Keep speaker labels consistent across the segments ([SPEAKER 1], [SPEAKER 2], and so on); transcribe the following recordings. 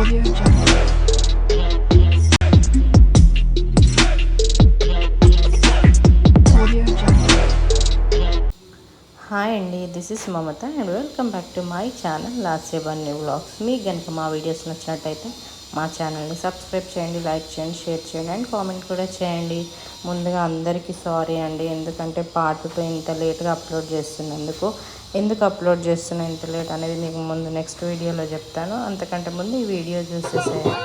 [SPEAKER 1] Audio Jungle. Audio Jungle.
[SPEAKER 2] Hi అండి, this is Mamata and welcome back to my channel Lasyabunny vlogs. మీకు కనుక మా videos నచ్చినట్టయితే మా ఛానల్ని సబ్స్క్రైబ్ చేయండి, లైక్ చేయండి, షేర్ చేయండి అండ్ కామెంట్ కూడా చేయండి. ముందుగా అందరికీ సారీ అండి, ఎందుకంటే పార్ట్తో ఇంత లేట్గా అప్లోడ్ చేస్తున్నందుకు. ఎందుకు అప్లోడ్ చేస్తున్నా ఇంత లేట్ అనేది మీకు ముందు నెక్స్ట్ వీడియోలో చెప్తాను. అంతకంటే ముందు ఈ వీడియో చూసేసేయండి.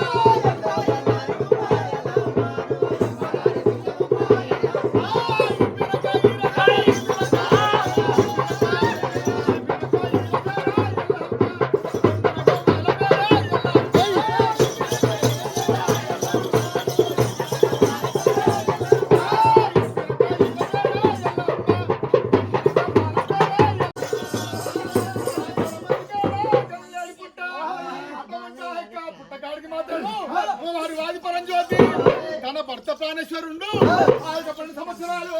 [SPEAKER 3] తన భర్త ప్రాణేశ్వరుండు 12 సంవత్సరాలు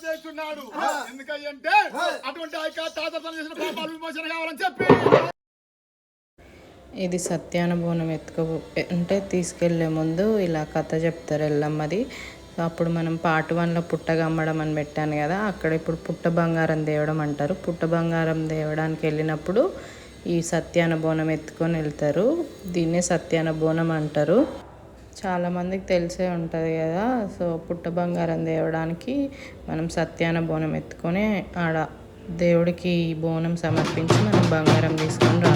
[SPEAKER 3] చేస్తున్నాడు. ఎందుకంటే అటువంటి తాత చేసిన పాపాలు విమోచన కావాలని చెప్పి
[SPEAKER 2] ఇది సత్యాన బోనం అంటే తీసుకెళ్లే ముందు ఇలా కథ చెప్తారు ఎల్లమ్మది. అప్పుడు మనం పార్ట్ 1లో పుట్టగమ్మడం అని పెట్టాను కదా, అక్కడ ఇప్పుడు పుట్ట బంగారం తేవడం అంటారు. పుట్ట బంగారం తేవడానికి వెళ్ళినప్పుడు ఈ సత్యాన బోనం ఎత్తుకొని వెళ్తారు. దీన్నే సత్యాన బోనం అంటారు. చాలామందికి తెలిసే ఉంటుంది కదా. సో పుట్ట బంగారం తేవడానికి మనం సత్యాన బోనం ఎత్తుకొని ఆడ దేవుడికి బోనం సమర్పించి మనం బంగారం తీసుకొని రా.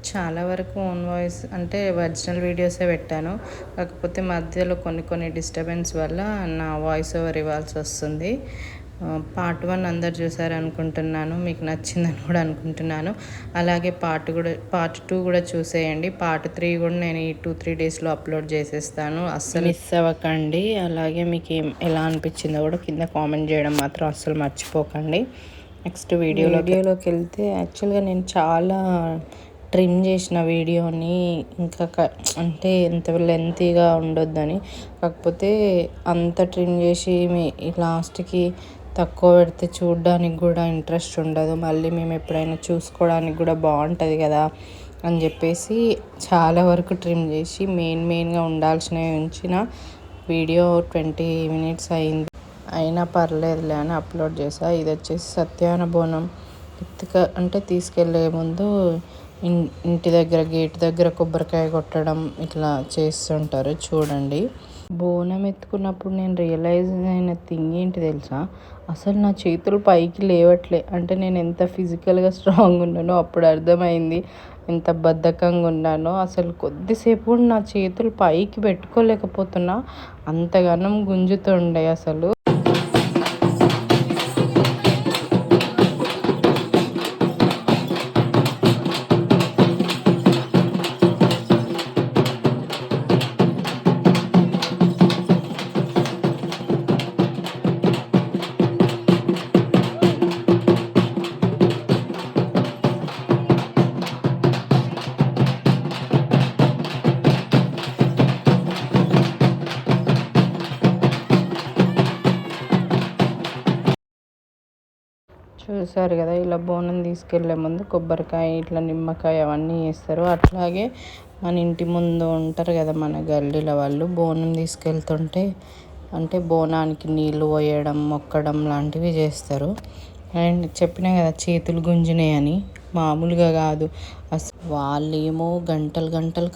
[SPEAKER 2] చాలా వరకు ఓన్ వాయిస్ అంటే ఒరిజినల్ వీడియోసే పెట్టాను. కాకపోతే మధ్యలో కొన్ని డిస్టర్బెన్స్ వల్ల నా వాయిస్ ఓవర్ ఇవ్వాల్సి వస్తుంది. పార్ట్ 1 అందరు చూసారు అనుకుంటున్నాను, మీకు నచ్చిందని కూడా అనుకుంటున్నాను. అలాగే పార్ట్ 2 కూడా చూసేయండి. పార్ట్ 3 కూడా నేను ఈ 2-3 డేస్లో అప్లోడ్ చేసేస్తాను, అస్సలు మిస్ అవ్వకండి. అలాగే మీకు ఎలా అనిపించిందో కూడా కింద కామెంట్ చేయడం మాత్రం అస్సలు మర్చిపోకండి. నెక్స్ట్ వీడియోలోకి వెళ్తే యాక్చువల్గా నేను చాలా ట్రిమ్ చేసిన వీడియోని, ఇంకా అంటే ఎంత లెంతీగా ఉండొద్దని. కాకపోతే అంత ట్రిమ్ చేసి లాస్ట్కి తక్కువ పెడితే చూడడానికి కూడా ఇంట్రెస్ట్ ఉండదు. మళ్ళీ మేము ఎప్పుడైనా చూసుకోవడానికి కూడా బాగుంటుంది కదా అని చెప్పేసి చాలా వరకు ట్రిమ్ చేసి మెయిన్గా ఉండాల్సినవి ఉంచిన వీడియో 20 మినిట్స్ అయింది. అయినా పర్లేదులే అని అప్లోడ్ చేసా. ఇది వచ్చేసి సత్యాన బోనం అంటే తీసుకెళ్లే ముందు ఇంటి దగ్గర గేట్ దగ్గర కొబ్బరికాయ కొట్టడం ఇట్లా చేస్తుంటారు చూడండి. బోనం ఎత్తుకున్నప్పుడు నేను రియలైజ్ అయిన థింగ్ ఏంటి తెలుసా, అసలు నా చేతులు పైకి లేవట్లే. అంటే నేను ఎంత ఫిజికల్గా స్ట్రాంగ్ ఉన్నానో అప్పుడు అర్థమైంది, ఎంత బద్ధకంగా ఉన్నానో. అసలు కొద్దిసేపు కూడా నా చేతులు పైకి పెట్టుకోలేకపోతున్నా, అంతగానం గుంజుతుండే అసలు. చూసారు కదా, ఇలా బోనం తీసుకెళ్లే ముందు కొబ్బరికాయ ఇట్లా నిమ్మకాయ అవన్నీ వేస్తారు. అట్లాగే మన ఇంటి ముందు ఉంటారు కదా మన గల్లీల వాళ్ళు, బోనం తీసుకెళ్తుంటే అంటే బోనానికి నీళ్లు పోయడం, మొక్కడం లాంటివి చేస్తారు. అండ్ చెప్పినా కదా చేతులు గుంజినాయని, మామూలుగా కాదు అసలు. వాళ్ళేమో గంటలు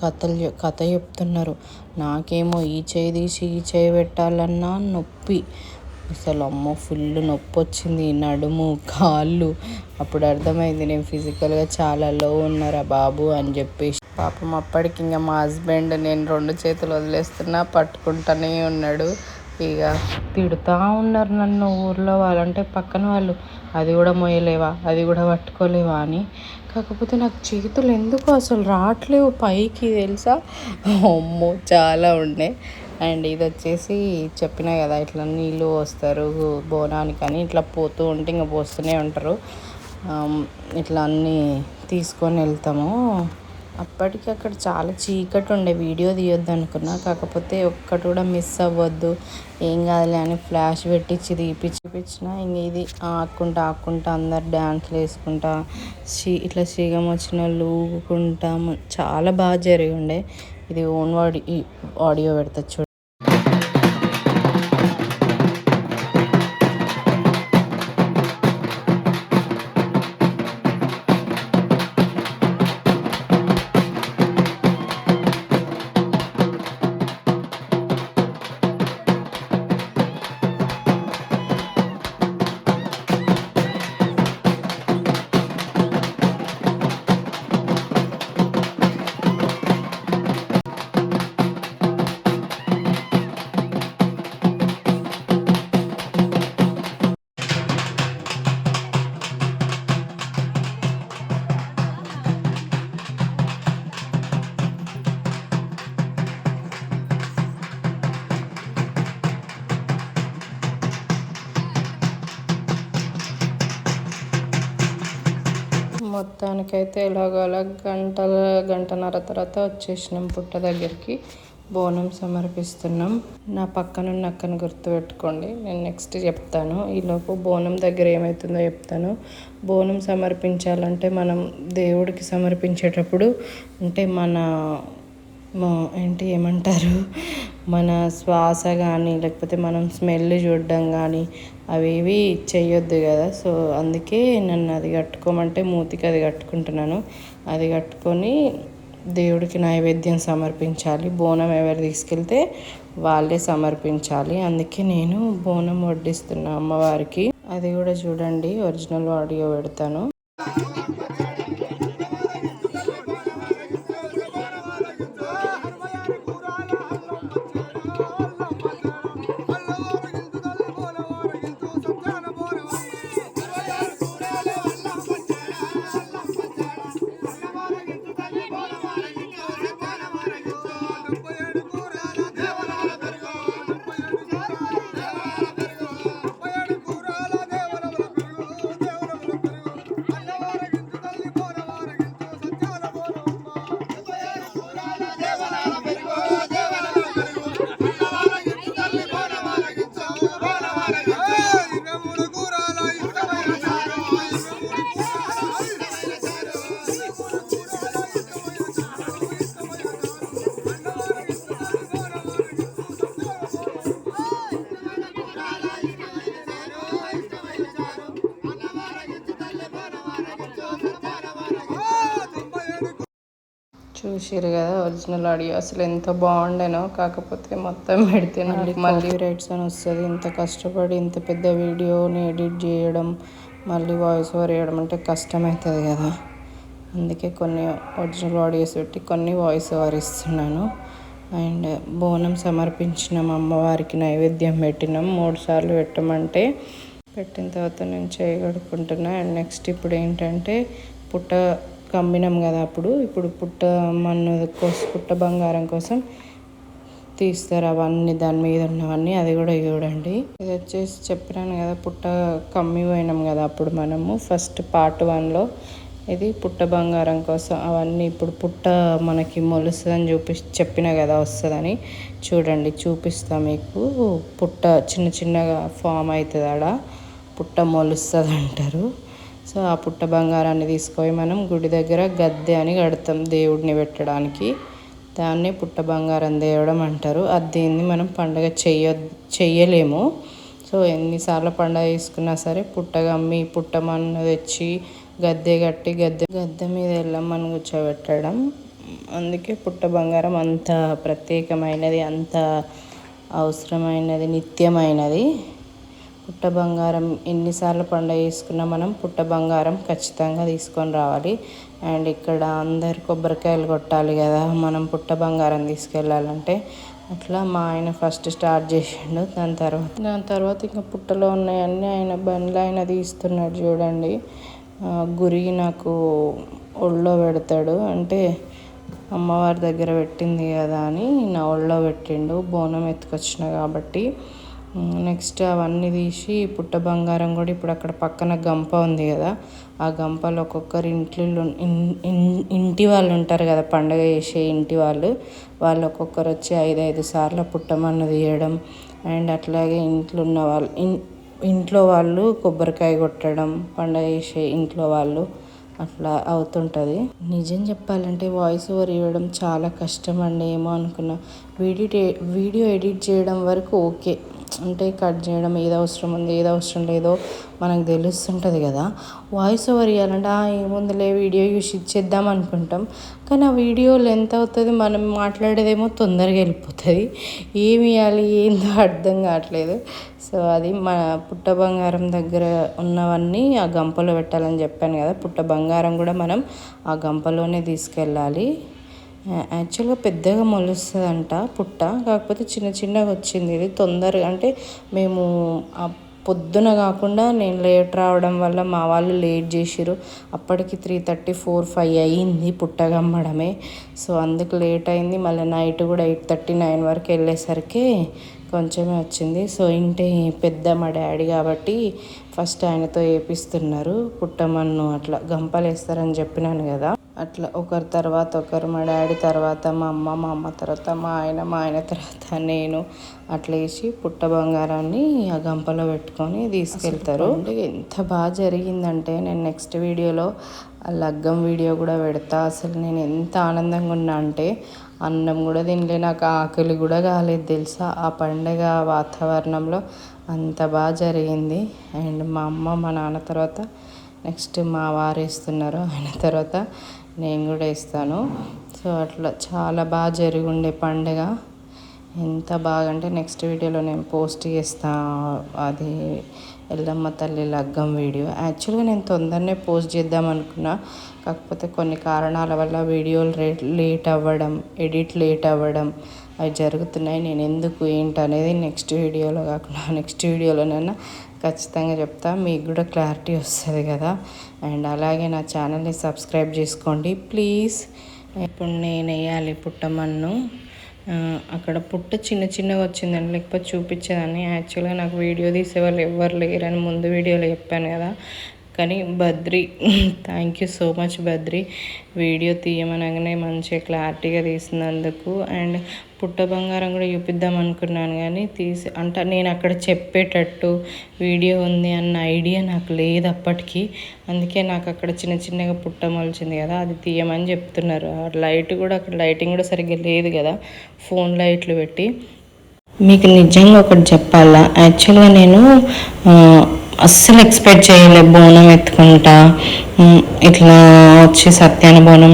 [SPEAKER 2] కథ చెప్తున్నారు, నాకేమో ఈ చేయి తీసి ఈ చేయి పెట్టాలన్నా నొప్పి. అసలు అమ్మో ఫుల్ నొప్పి వచ్చింది, నడుము కాళ్ళు. అప్పుడు అర్థమైంది నేను ఫిజికల్గా చాలా లో ఉన్నారా బాబు అని చెప్పేసి. పాపం అప్పటికి ఇంకా మా హస్బెండ్ నేను 2 చేతులు వదిలేస్తున్నా పట్టుకుంటానే ఉన్నాడు. ఇక తిడుతూ ఉన్నారు నన్ను ఊర్లో వాళ్ళు, అంటే పక్కన వాళ్ళు. అది కూడా మోయలేవా, అది కూడా పట్టుకోలేవా అని. కాకపోతే నాకు చేతులు ఎందుకు అసలు రావట్లేవు పైకి తెలుసా. అమ్మో చాలా ఉండే. అండ్ ఇది వచ్చేసి చెప్పినా కదా ఇట్లా నీళ్ళు పోస్తారు బోనానికని, ఇట్లా పోతూ ఉంటే ఇంకా పోస్తూనే ఉంటారు. ఇట్లా అన్నీ తీసుకొని వెళ్తాము. అప్పటికి అక్కడ చాలా చీకటి ఉండే, వీడియో తీయొద్దు అనుకున్నా, కాకపోతే ఒక్కటి కూడా మిస్ అవ్వద్దు ఏం కాదులే అని ఫ్లాష్ పెట్టించి తీపిచ్చిన. ఇంక ఇది ఆక్కుంటా అందరు డ్యాన్స్లు వేసుకుంటా ఇట్లా శ్రీగం వచ్చిన వాళ్ళు ఊగుకుంటా చాలా బాగా జరిగి ఉండే. ఇది ఓన్ ఆడియో పెడతా చూడు. మొత్తానికైతే ఎలాగోలా గంటన్నర తర్వాత వచ్చేసినాం పుట్ట దగ్గరికి. బోనం సమర్పిస్తున్నాం. నా పక్కనున్న అక్కను గుర్తుపెట్టుకోండి, నేను నెక్స్ట్ చెప్తాను. ఈలోపు బోనం దగ్గర ఏమవుతుందో చెప్తాను. బోనం సమర్పించాలంటే మనం దేవుడికి సమర్పించేటప్పుడు అంటే ఏమంటారు, మన శ్వాస కానీ లేకపోతే మనం స్మెల్ చూడడం కానీ అవేవి చెయ్యొద్దు కదా. సో అందుకే నన్ను అది కట్టుకోమంటే మూతికి అది కట్టుకుంటున్నాను. అది కట్టుకొని దేవుడికి నైవేద్యం సమర్పించాలి. బోనం ఎవరు తీసుకెళ్తే వాళ్ళే సమర్పించాలి. అందుకే నేను బోనం వడ్డిస్తున్నా అమ్మవారికి. అది కూడా చూడండి, ఒరిజినల్ ఆడియో పెడతాను. చూసిరు కదా ఒరిజినల్ ఆడియో, అసలు ఎంత బాగుండేనో. కాకపోతే మొత్తం పెడితే మళ్ళీ రైట్స్ అని వస్తుంది. ఇంత కష్టపడి ఇంత పెద్ద వీడియోని ఎడిట్ చేయడం, మళ్ళీ వాయిస్ ఓవర్ వేయడం అంటే కష్టమవుతుంది కదా. అందుకే కొన్ని ఒరిజినల్ ఆడియోస్ పెట్టి కొన్ని వాయిస్ ఓవర్ ఇస్తున్నాను. అండ్ బోనం సమర్పించినాం, అమ్మవారికి నైవేద్యం పెట్టినాం. 3 సార్లు పెట్టమంటే పెట్టిన తర్వాత నేను చేయగడుకుంటున్నా. అండ్ నెక్స్ట్ ఇప్పుడు ఏంటంటే పుట్ట కమ్మినాం కదా, ఇప్పుడు పుట్ట బంగారం కోసం తీస్తారు అవన్నీ, దాని మీద ఉన్నవన్నీ. అది కూడా చూడండి. ఇది వచ్చేసి చెప్పినాను కదా, పుట్ట కమ్మి పోయినాం కదా అప్పుడు మనము ఫస్ట్ పార్ట్ 1లో. ఇది పుట్ట బంగారం కోసం అవన్నీ. ఇప్పుడు పుట్ట మనకి మొలుస్తుందని చెప్పిన కదా వస్తుందని. చూడండి చూపిస్తా మీకు. పుట్ట చిన్నగా ఫామ్ అవుతుంది, ఆడ పుట్ట మొలుస్తుంది అంటారు. సో ఆ పుట్ట బంగారాన్ని తీసుకొని మనం గుడి దగ్గర గద్దె అని కడతాం దేవుడిని పెట్టడానికి. దాన్నే పుట్ట బంగారం తేవడం అంటారు. దీన్ని మనం పండగ చెయ్యలేము. సో ఎన్నిసార్లు పండగ చేసుకున్నా సరే పుట్ట కమ్మి పుట్ట మన్ను తెచ్చి గద్దె కట్టి గద్దె మీద ఎల్లమ్మని కూర్చోబెట్టడం. అందుకే పుట్ట బంగారం అంత ప్రత్యేకమైనది, అంత అవసరమైనది, నిత్యమైనది. పుట్ట బంగారం ఎన్నిసార్లు పండుగ చేసుకున్నా మనం పుట్ట బంగారం ఖచ్చితంగా తీసుకొని రావాలి. అండ్ ఇక్కడ అందరు కొబ్బరికాయలు కొట్టాలి కదా మనం పుట్ట బంగారం తీసుకెళ్ళాలంటే. అట్లా మా ఆయన ఫస్ట్ స్టార్ట్ చేసిండు. దాని తర్వాత ఇంకా పుట్టలో ఉన్నాయన్నీ ఆయన బండ్లు ఆయన తీస్తున్నాడు చూడండి. గురి నాకు ఒళ్ళో పెడతాడు, అంటే అమ్మవారి దగ్గర పెట్టింది కదా అని నా ఒళ్ళో పెట్టిండు, బోనం ఎత్తుకొచ్చిన కాబట్టి. నెక్స్ట్ అవన్నీ తీసి పుట్ట బంగారం కూడా ఇప్పుడు అక్కడ పక్కన గంప ఉంది కదా, ఆ గంపలో ఒక్కొక్కరు ఇంటి వాళ్ళు ఉంటారు కదా, పండగ చేసే ఇంటి వాళ్ళు ఒక్కొక్కరు వచ్చి 5 సార్లు పుట్టమన్ను తీయడం. అండ్ అట్లాగే ఇంట్లో వాళ్ళు కొబ్బరికాయ కొట్టడం, పండగ చేసే ఇంట్లో వాళ్ళు అట్లా అవుతుంటుంది. నిజం చెప్పాలంటే వాయిస్ ఓవర్ ఇవ్వడం చాలా కష్టం అండి. ఏమో అనుకున్నా, వీడియో ఎడిట్ చేయడం వరకు ఓకే, అంటే కట్ చేయడం ఏది అవసరం ఉంది ఏది అవసరం లేదో మనకు తెలుస్తుంటుంది కదా. వాయిస్ ఓవర్ ఇవ్వాలంటే ఏముందిలే వీడియో చూసి ఇచ్చేద్దాం అనుకుంటాం, కానీ ఆ వీడియో లెంత్ అవుతుంది, మనం మాట్లాడేదేమో తొందరగా వెళ్ళిపోతుంది. ఏమి ఇవ్వాలి ఏందో అర్థం కావట్లేదు. సో అది మన పుట్ట బంగారం దగ్గర ఉన్నవన్నీ ఆ గంపలో పెట్టాలని చెప్పాను కదా. పుట్ట బంగారం కూడా మనం ఆ గంపలోనే తీసుకెళ్ళాలి. యాక్చువల్గా పెద్దగా మొలుస్తుందంట పుట్ట, కాకపోతే చిన్నగా వచ్చింది. ఇది తొందరగా, అంటే మేము పొద్దున కాకుండా నేను లేట్ రావడం వల్ల మా వాళ్ళు లేట్ చేసిరు. అప్పటికి 3:30, 4, 5 అయ్యింది పుట్టగమ్మడమే. సో అందుకు లేట్ అయింది. మళ్ళీ నైట్ కూడా 8:30, 9 వరకు వెళ్ళేసరికి కొంచెమే వచ్చింది. సో ఇంటి పెద్ద మా డాడీ కాబట్టి ఫస్ట్ ఆయనతో వేపిస్తున్నారు పుట్టమన్ను. అట్లా గంపలు వేస్తారని చెప్పినాను కదా, అట్లా ఒకరి తర్వాత ఒకరు, మా డాడీ తర్వాత మా అమ్మ తర్వాత మా ఆయన తర్వాత నేను, అట్లా వేసి పుట్ట బంగారాన్ని ఆ గంపలో పెట్టుకొని తీసుకెళ్తారు. ఎంత బాగా జరిగిందంటే నేను నెక్స్ట్ వీడియోలో ఆ లగ్గం వీడియో కూడా పెడతా. అసలు నేను ఎంత ఆనందంగా ఉన్నా అంటే అన్నం కూడా తినలే, నాకు ఆకలి కూడా కాలేదు తెలుసా. ఆ పండగ వాతావరణంలో అంత బాగా జరిగింది. అండ్ మా అమ్మ మా నాన్న తర్వాత నెక్స్ట్ మా వారు వేస్తున్నారు, ఆయన తర్వాత నేను కూడా వేస్తాను. సో అట్లా చాలా బాగా జరిగి ఉండే పండుగ. ఎంత బాగా అంటే నెక్స్ట్ వీడియోలో నేను పోస్ట్ చేస్తాను అది ఎల్లమ్మ తల్లి లగ్గం వీడియో. యాక్చువల్గా నేను తొందరనే పోస్ట్ చేద్దాం అనుకున్నా, కాకపోతే కొన్ని కారణాల వల్ల వీడియోలు లేట్ అవ్వడం, ఎడిట్ లేట్ అవ్వడం అవి జరుగుతున్నాయి. నేను ఎందుకు ఏంటి అనేది నెక్స్ట్ వీడియోలోనైనా ఖచ్చితంగా చెప్తా, మీకు కూడా క్లారిటీ వస్తుంది కదా. అండ్ అలాగే నా ఛానల్ని సబ్స్క్రైబ్ చేసుకోండి ప్లీజ్. ఇప్పుడు నేను వేయాలి పుట్టమన్ను. అక్కడ పుట్ట చిన్నగా వచ్చిందండి, లేకపోతే చూపించేదాన్ని. యాక్చువల్గా నాకు వీడియో తీసేవాళ్ళు ఎవ్వరు లేరని ముందు వీడియోలో చెప్పాను కదా, కానీ Badri thank you so much Badri, video తీయమనగానే మంచిగా క్లారిటీగా తీసినందుకు. అండ్ పుట్ట బంగారం కూడా చూపిద్దాం అనుకున్నాను కానీ అంటే నేను అక్కడ చెప్పేటట్టు వీడియో ఉంది అన్న ఐడియా నాకు లేదు అప్పటికి. అందుకే నాకు అక్కడ చిన్నగా పుట్ట మొలిచింది కదా, అది తీయమని చెప్తున్నారు. ఆ లైట్ కూడా అక్కడ లైటింగ్ కూడా సరిగ్గా లేదు కదా, ఫోన్ లైట్లు పెట్టి. మీకు నిజంగా ఒకటి చెప్పాలా, యాక్చువల్గా నేను అస్సలు ఎక్స్పెక్ట్ చేయలే బోనం ఎత్తుకుంటా ఇట్లా వచ్చి సత్యాన బోనం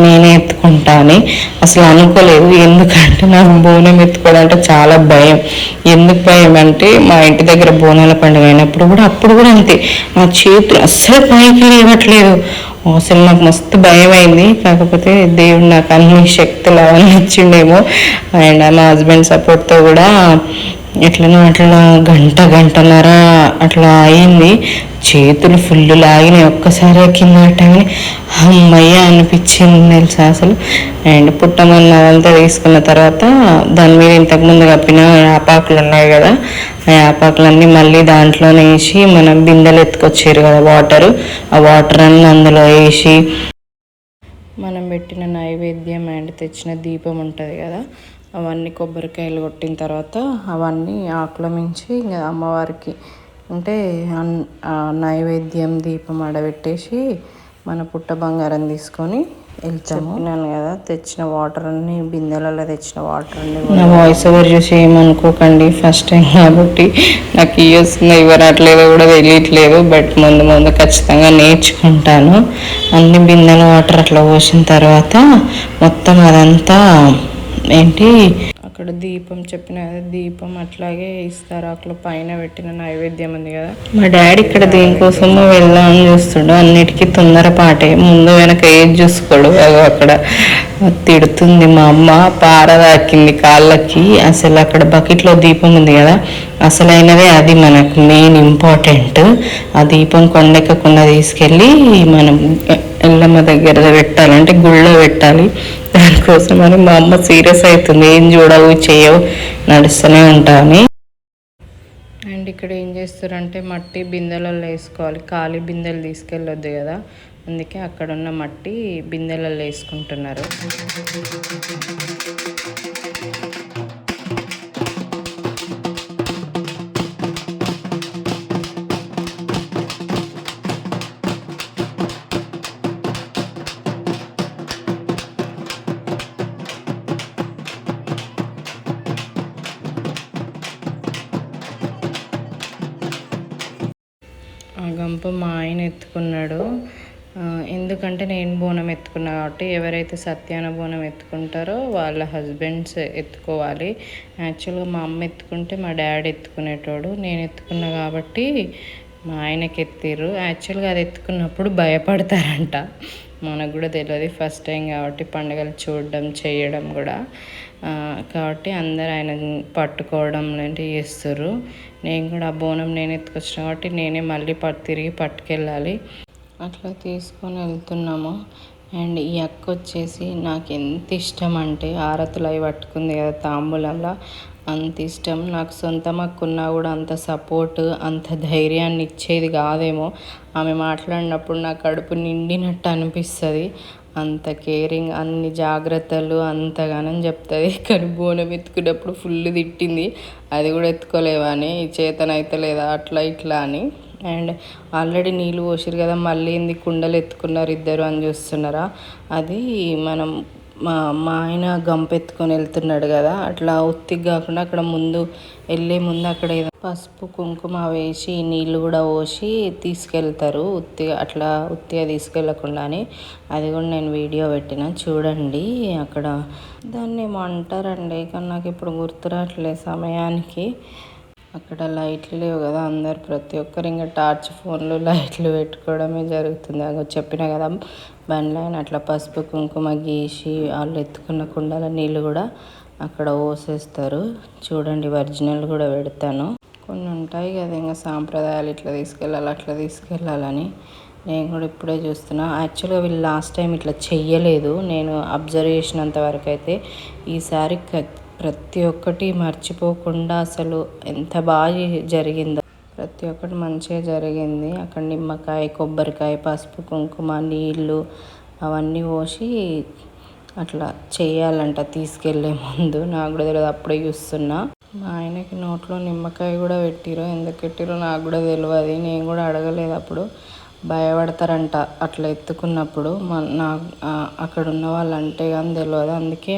[SPEAKER 2] నేనే ఎత్తుకుంటా అని అసలు అనుకోలేదు. ఎందుకంటే నాకు బోనం ఎత్తుకోవడం అంటే చాలా భయం. ఎందుకు భయం అంటే మా ఇంటి దగ్గర బోనాల పండుగ అయినప్పుడు కూడా అప్పుడు కూడా అంతే, నా చేతులు అస్సలు పైకి లేవట్లేదు. అసలు నాకు మస్తు భయం అయింది. కాకపోతే దేవుడు నాకు అన్ని శక్తులు అవన్నీ ఇచ్చిండేమో. అండ్ మా హస్బెండ్ సపోర్ట్తో కూడా అట్లా గంటన్నర అట్లా అయింది. చేతులు ఫుల్ లాగినాయి, ఒక్కసారి కింద పెట్టగానే అమ్మయ్య అనిపించింది తెలుసా అసలు. అండ్ పుట్టమన్న అదంతా తీసుకున్న తర్వాత దాని మీద ఇంతకుముందు కప్పిన యాపాకులు ఉన్నాయి కదా, ఆ యాపాకులన్నీ మళ్ళీ దాంట్లోనే వేసి మనం బిందెలు ఎత్తుకొచ్చారు కదా వాటరు, ఆ వాటర్ అన్నీ అందులో వేసి మనం పెట్టిన నైవేద్యం అండ్ తెచ్చిన దీపం ఉంటుంది కదా, అవన్నీ కొబ్బరికాయలు కొట్టిన తర్వాత అవన్నీ ఆకుల మించి ఇంకా అమ్మవారికి అంటే నైవేద్యం దీపం ఆడబెట్టేసి మన పుట్ట బంగారం తీసుకొని వెళ్తాము. చెప్పినాను కదా, తెచ్చిన వాటర్ అన్ని బిందెలలో తెచ్చిన వాటర్ అన్ని. నా వాయిస్ ఓవర్ చూసి ఏమనుకోకండి, ఫస్ట్ టైం కాబట్టి నాకు ఇవ్వస్తుంది ఇవ్వరట్లేదో కూడా తెలియట్లేదు. బట్ ముందు ఖచ్చితంగా నేర్చుకుంటాను. అన్ని బిందెల వాటర్ అట్లా పోసిన తర్వాత మొత్తం అదంతా అక్కడ దీపం చెప్పిన కదా, దీపం అట్లాగే ఇస్తారాకులో పైన పెట్టిన నైవేద్యం ఉంది కదా. మా డాడీ ఇక్కడ దేనికోసమో వెళ్దామని చూస్తుండు. అన్నిటికీ తొందరపాటే, ముందు వెనక ఏది చూసుకోడు. అక్కడ తిడుతుంది మా అమ్మ, పారదాకింది కాళ్ళకి. అసలు అక్కడ బకెట్లో దీపం ఉంది కదా, అసలైనదే అది మనకు మెయిన్ ఇంపార్టెంట్. ఆ దీపం కొండెక్కకుండా తీసుకెళ్ళి మనం ఎల్లమ్మ దగ్గర పెట్టాలంటే గుళ్ళో పెట్టాలి. దానికోసం అని మా అమ్మ సీరియస్ అవుతుంది, ఏం చూడవు చేయవు నడుస్తూనే ఉంటామని. అండ్ ఇక్కడ ఏం చేస్తారంటే మట్టి బిందెలలో వేసుకోవాలి, ఖాళీ బిందెలు తీసుకెళ్ళొద్దు కదా, అందుకే అక్కడ ఉన్న మట్టి బిందెలలో వేసుకుంటున్నారు. ఆ గంప మా ఆయన ఎత్తుకున్నాడు, ఎందుకంటే నేను బోనం ఎత్తుకున్నా కాబట్టి ఎవరైతే సత్యాన బోనం ఎత్తుకుంటారో వాళ్ళ హస్బెండ్స్ ఎత్తుకోవాలి. యాక్చువల్గా మా అమ్మ ఎత్తుకుంటే మా డాడీ ఎత్తుకునేటోడు, నేను ఎత్తుకున్నా కాబట్టి మా ఆయనకి ఎత్తిర్రు. యాక్చువల్గా అది ఎత్తుకున్నప్పుడు భయపడతారంట, మనకు కూడా తెలియదు, ఫస్ట్ టైం కాబట్టి పండుగలు చూడడం చేయడం కూడా, కాబట్టి అందరు ఆయన పట్టుకోవడం లాంటివి చేస్తారు. నేను కూడా ఆ బోనం నేను ఎత్తుకొచ్చిన కాబట్టి నేనే మళ్ళీ తిరిగి పట్టుకెళ్ళాలి. అట్లా తీసుకొని వెళ్తున్నాము. అండ్ ఈ అక్క వచ్చేసి నాకు ఎంత ఇష్టం అంటే, ఆరతులు అవి పట్టుకుంది కదా తాంబూలంలో, అంత ఇష్టం. నాకు సొంతం అక్కున్నా కూడా అంత సపోర్ట్, అంత ధైర్యాన్ని ఇచ్చేది కాదేమో. ఆమె మాట్లాడినప్పుడు నా కడుపు నిండినట్టు అనిపిస్తుంది. అంత కేరింగ్, అన్ని జాగ్రత్తలు అంతగానం చెప్తుంది. కానీ బోనం ఎత్తుకునేప్పుడు ఫుల్ తిట్టింది, అది కూడా ఎత్తుకోలేవా అని, చేతనైతే లేదా అట్లా ఇట్లా అని. అండ్ ఆల్రెడీ నీళ్ళు పోసిరు కదా, మళ్ళీ ఏంది కుండలు ఎత్తుకున్నారు ఇద్దరు అని చూస్తున్నారా, అది మనం మా ఆయన గంప ఎత్తుకొని వెళ్తున్నాడు కదా, అట్లా ఉత్తిగా కాకుండా అక్కడ ముందు వెళ్ళే ముందు అక్కడ ఏదో పసుపు కుంకుమ వేసి నీళ్ళు కూడా పోసి తీసుకెళ్తారు, అట్లా ఉత్తిగా తీసుకెళ్ళకుండా అని. అది కూడా నేను వీడియో పెట్టిన చూడండి. అక్కడ దాన్ని ఏమో అంటారండి, కానీ నాకు ఇప్పుడు గుర్తురాట్లేదు సమయానికి. అక్కడ లైట్లు లేవు కదా, అందరు ప్రతి ఒక్కరు ఇంకా టార్చ్ ఫోన్లు లైట్లు పెట్టుకోవడమే జరుగుతుంది. అవి చెప్పిన కదా బండ్లైన అట్లా పసుపు కుంకుమ గీసి వాళ్ళు ఎత్తుకున్న కుండల నీళ్ళు కూడా అక్కడ పోసేస్తారు. చూడండి, ఒరిజినల్ కూడా పెడతాను. కొన్ని ఉంటాయి కదా ఇంకా సాంప్రదాయాలు, ఇట్లా తీసుకెళ్ళాలి అట్లా తీసుకెళ్ళాలని. నేను కూడా ఇప్పుడే చూస్తున్నా. యాక్చువల్గా వీళ్ళు లాస్ట్ టైం ఇట్లా చెయ్యలేదు, నేను అబ్జర్వ్ చేసినంత వరకు అయితే. ఈసారి ప్రతి ఒక్కటి మర్చిపోకుండా అసలు ఎంత బాగా జరిగిందో, ప్రతి ఒక్కటి మంచిగా జరిగింది. అక్కడ నిమ్మకాయ, కొబ్బరికాయ, పసుపు కుంకుమ, నీళ్ళు అవన్నీ పోసి అట్లా చేయాలంట తీసుకెళ్ళే ముందు. నాకు కూడా తెలియదు, అప్పుడే చూస్తున్నా. మా ఆయనకి నోట్లో నిమ్మకాయ కూడా పెట్టిరో, ఎందుకు పెట్టిరో నాకు కూడా తెలియదు, నేను కూడా అడగలేదు. అప్పుడు భయపడతారంట అట్లా ఎత్తుకున్నప్పుడు, అక్కడ ఉన్న వాళ్ళు అంటే కానీ తెలియదు. అందుకే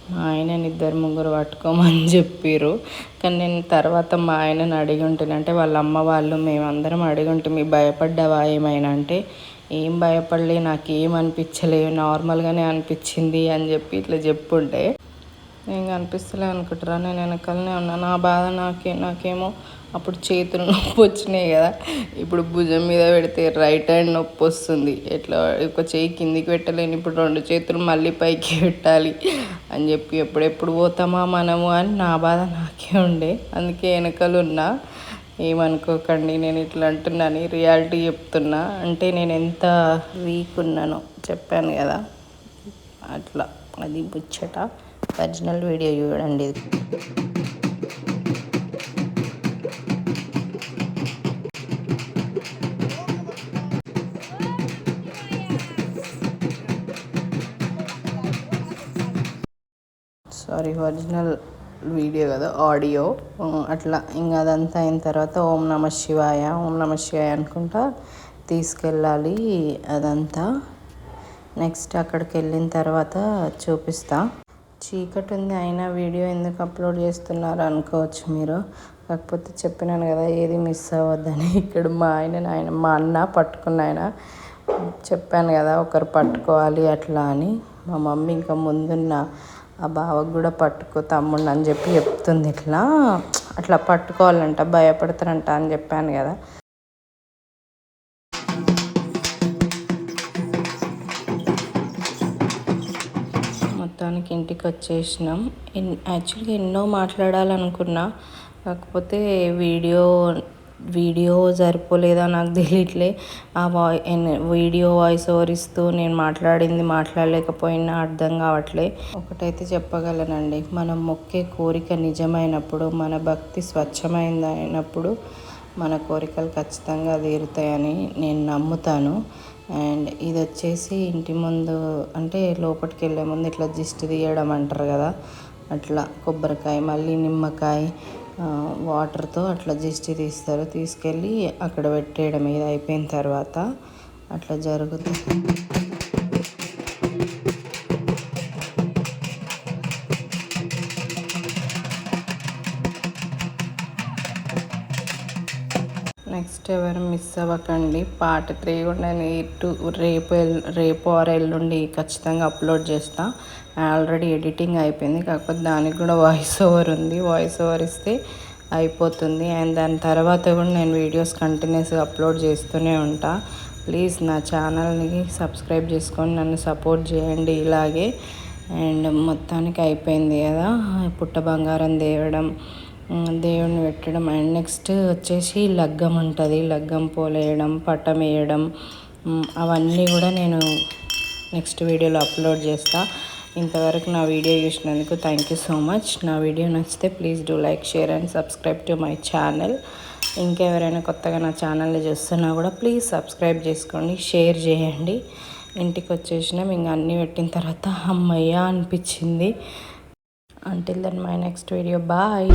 [SPEAKER 2] మా ఆయనని 2-3 పట్టుకోమని చెప్పారు. కానీ నేను తర్వాత మా ఆయనని అడిగి ఉంటేనే, అంటే వాళ్ళ అమ్మ వాళ్ళు మేమందరం అడిగి ఉంటే, మీ భయపడ్డావా ఏమైనా అంటే, ఏం భయపడలే, నాకేం అనిపించలేదు, నార్మల్గానే అనిపించింది అని చెప్పి ఇట్లా చెప్పుంటే, నేను అనిపిస్తలే అనుకుంటారా, నేను వెనకాలనే ఉన్నా. నా బాధ నాకేమో అప్పుడు చేతులు నొప్పి వచ్చినాయి కదా, ఇప్పుడు భుజం మీద పెడితే రైట్ హ్యాండ్ నొప్పి వస్తుంది. ఎట్లా ఒక చేయి కిందికి పెట్టలేను, ఇప్పుడు 2 చేతులు మళ్ళీ పైకి పెట్టాలి అని చెప్పి ఎప్పుడెప్పుడు పోతామా మనము అని నా బాధ నాకే ఉండే. అందుకే వెనకాల ఉన్నా. ఏమనుకోకండి, నేను ఇట్లా అంటున్నాను, రియాలిటీ చెప్తున్నా. అంటే నేను ఎంత వీక్ ఉన్నానో చెప్పాను కదా, అట్లా అది ముచ్చట. ఒరిజినల్ వీడియో చూడండి. సారీ, ఒరిజినల్ వీడియో కదా, ఆడియో. అట్లా ఇంకా అదంతా అయిన తర్వాత ఓం నమ శివాయ, ఓం నమ శివాయ అనుకుంటా తీసుకెళ్ళాలి అదంతా. నెక్స్ట్ అక్కడికి వెళ్ళిన తర్వాత చూపిస్తా. చీకటి ఉంది, అయినా వీడియో ఎందుకు అప్లోడ్ చేస్తున్నారు అనుకోవచ్చు మీరు. కాకపోతే చెప్పినాను కదా, ఏది మిస్ అవ్వద్దని. ఇక్కడ మా అన్న పట్టుకున్న ఆయన చెప్పాను కదా, ఒకరు పట్టుకోవాలి అట్లా అని. మా మమ్మీ ఇంకా ముందున్న ఆ బావకు కూడా పట్టుకో తమ్ముడు అని చెప్పి చెప్తుంది. అట్లా పట్టుకోవాలంట, భయపడతారంట అని చెప్పాను కదా. మొత్తానికి ఇంటికి వచ్చేసినాం. యాక్చువల్గా ఎన్నో మాట్లాడాలనుకున్నా, కాకపోతే వీడియో సరిపోలేదా నాకు తెలియట్లే. ఆ వీడియో వాయిస్ ఓవర్ ఇస్తూ నేను మాట్లాడలేకపోయినా అర్థం కావట్లే. ఒకటైతే చెప్పగలనండి, మనం మొక్కే కోరిక నిజమైనప్పుడు, మన భక్తి స్వచ్ఛమైనప్పుడు మన కోరికలు ఖచ్చితంగా తీరుతాయని నేను నమ్ముతాను. అండ్ ఇది వచ్చేసి ఇంటి ముందు, అంటే లోపలికి వెళ్ళే ముందు ఇట్లా దిష్టి తీయడం అంటారు కదా, అట్లా కొబ్బరికాయ మళ్ళీ నిమ్మకాయ వాటర్తో అట్లా దిష్టి తీస్తారు. తీసుకెళ్ళి అక్కడ పెట్టేయడం. ఇది అయిపోయిన తర్వాత అట్లా జరుగుతుంది. నెక్స్ట్ ఎవరు మిస్ అవ్వకండి. పార్ట్ 3 కూడా నేను రేపు ఆర్ ఎల్లుండి ఖచ్చితంగా అప్లోడ్ చేస్తా. ఆల్రెడీ ఎడిటింగ్ అయిపోయింది, కాకపోతే దానికి కూడా వాయిస్ ఓవర్ ఉంది. వాయిస్ ఓవర్ ఇస్తే అయిపోతుంది. అండ్ దాని తర్వాత కూడా నేను వీడియోస్ కంటిన్యూస్గా అప్లోడ్ చేస్తూనే ఉంటా. ప్లీజ్ నా ఛానల్ని సబ్స్క్రైబ్ చేసుకొని నన్ను సపోర్ట్ చేయండి ఇలాగే. అండ్ మొత్తానికి అయిపోయింది కదా, పుట్ట బంగారం దేవుడిని పెట్టడం. అండ్ నెక్స్ట్ వచ్చేసి లగ్గం ఉంటుంది. లగ్గం పోలేయడం, పట్టం వేయడం, అవన్నీ కూడా నేను నెక్స్ట్ వీడియోలో అప్లోడ్ చేస్తా. ఇంతవరకు నా వీడియో చూసినందుకు థ్యాంక్ యూ సో మచ్. నా వీడియో నచ్చితే please do like, share and subscribe to my channel. ఇంకెవరైనా కొత్తగా నా ఛానల్ని చూస్తున్నా కూడా ప్లీజ్ సబ్స్క్రైబ్ చేసుకోండి, షేర్ చేయండి. ఇంటికి వచ్చేసినాం. ఇంకా అన్నీ పెట్టిన తర్వాత అమ్మయ్య అనిపించింది. Until then, my next video. Bye.